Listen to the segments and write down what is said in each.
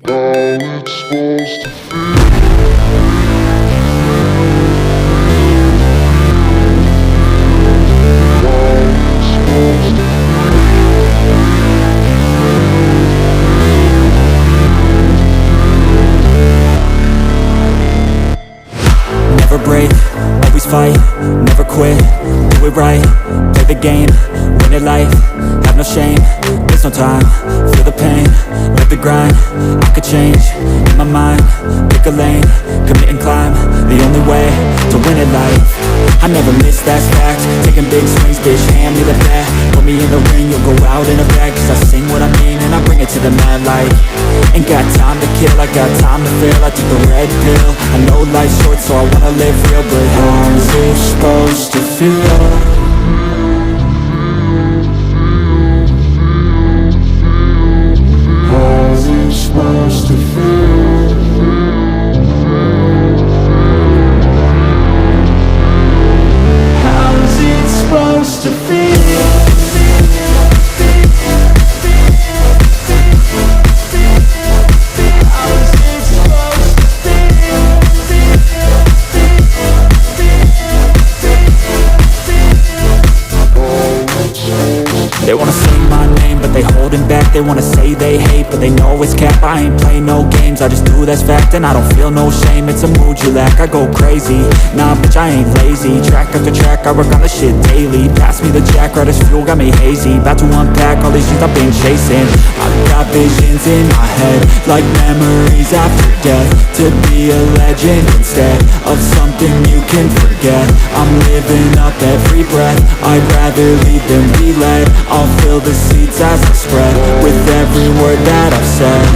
it's supposed to feel. Never break, always fight, never quit, do it right, play the game, win it life, have no shame, there's no time, feel the pain, live the grind, I could change, in my mind, pick a lane, commit and climb, the only way to win it life. I never miss, that's fact, taking big swings, bitch, hand me the bat, put me in the ring, you'll go out in a bag, cause I sing what I mean and I bring it to the mad light. Ain't got time to kill, I got time to feel, I took the red pill, I know life's short so I wanna live real, but how's it supposed to feel? How's it supposed to feel? How's it supposed to feel? They wanna say my name, but they holding back. They wanna say they hate, but they know it's cap. I ain't play no games, I just do that's fact. And I don't feel no shame, it's a mood you lack. I go crazy, nah bitch I ain't lazy. Track after track, I work on the shit daily. Pass me the jack, right as fuel, got me hazy. About to unpack all these things I've been chasing. I've got visions in my head, like memories after death. To be a legend instead of something you can forget. I'm living up every breath, I'd rather lead than be led. I'll fill the seats as I spread with every word that I've said.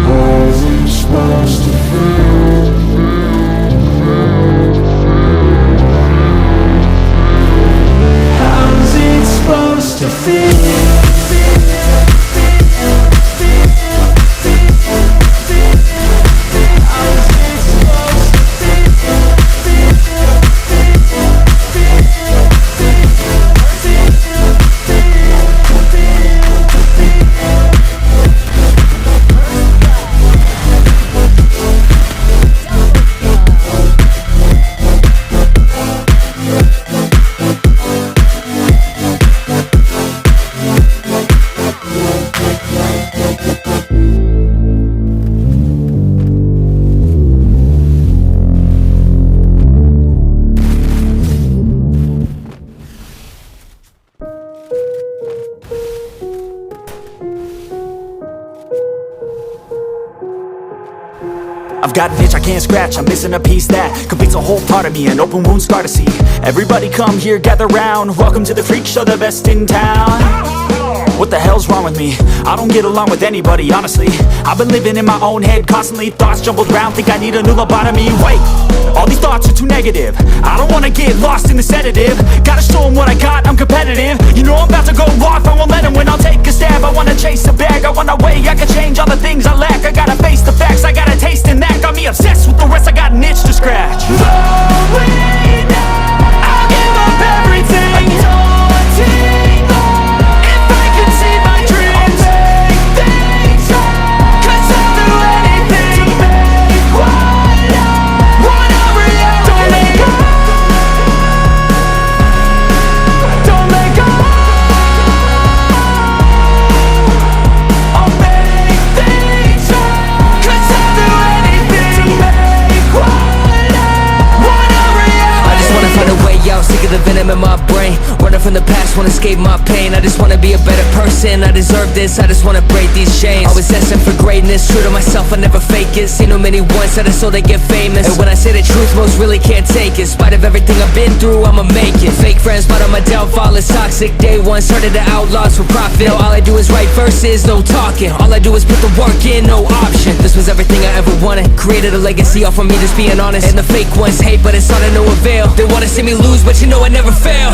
How's it supposed to feel? How's it supposed to feel? I've got an itch I can't scratch, I'm missing a piece that completes a whole part of me, an open wound scar to see. Everybody come here, gather round, welcome to the freak show, the best in town. What the hell's wrong with me? I don't get along with anybody, honestly. I've been living in my own head constantly, thoughts jumbled round, think I need a new lobotomy. Wait, all these thoughts are too negative, I don't wanna get lost in the sedative. Gotta show them what I got, I'm competitive. You know I'm about to go off, I won't let them win, I'll take a stab. I wanna chase a bag, I wanna weigh, I can change all the things I lack. I gotta face the facts, I got a taste in that. Got me obsessed with the rest, I got an itch to scratch. I'll give up everything, daunting. If I could see my dreams, I'll make things right. 'Cause I'll do anything to make what I want a reality. Don't let go, don't let go. I'll make things right. 'Cause I'll do anything to make what I want a reality. I just wanna find a way out, sick of the venom in my brain. Running from the past, wanna escape my pain. I just wanna be a better person, I deserve this, I just wanna break these chains. Always destined for greatness, true to myself, I never fake it. Seen too many once that I so they get famous. And when I say the truth, most really can't take it. In spite of everything I've been through, I'ma make it. Fake friends, but on my downfall is toxic. Day one, started the outlaws for profit. Now all I do is write verses, no talking. All I do is put the work in, no option. This was everything I ever wanted, created a legacy off of me just being honest. And the fake ones hate, but it's all to no avail. They wanna see me lose, but you know I never fail.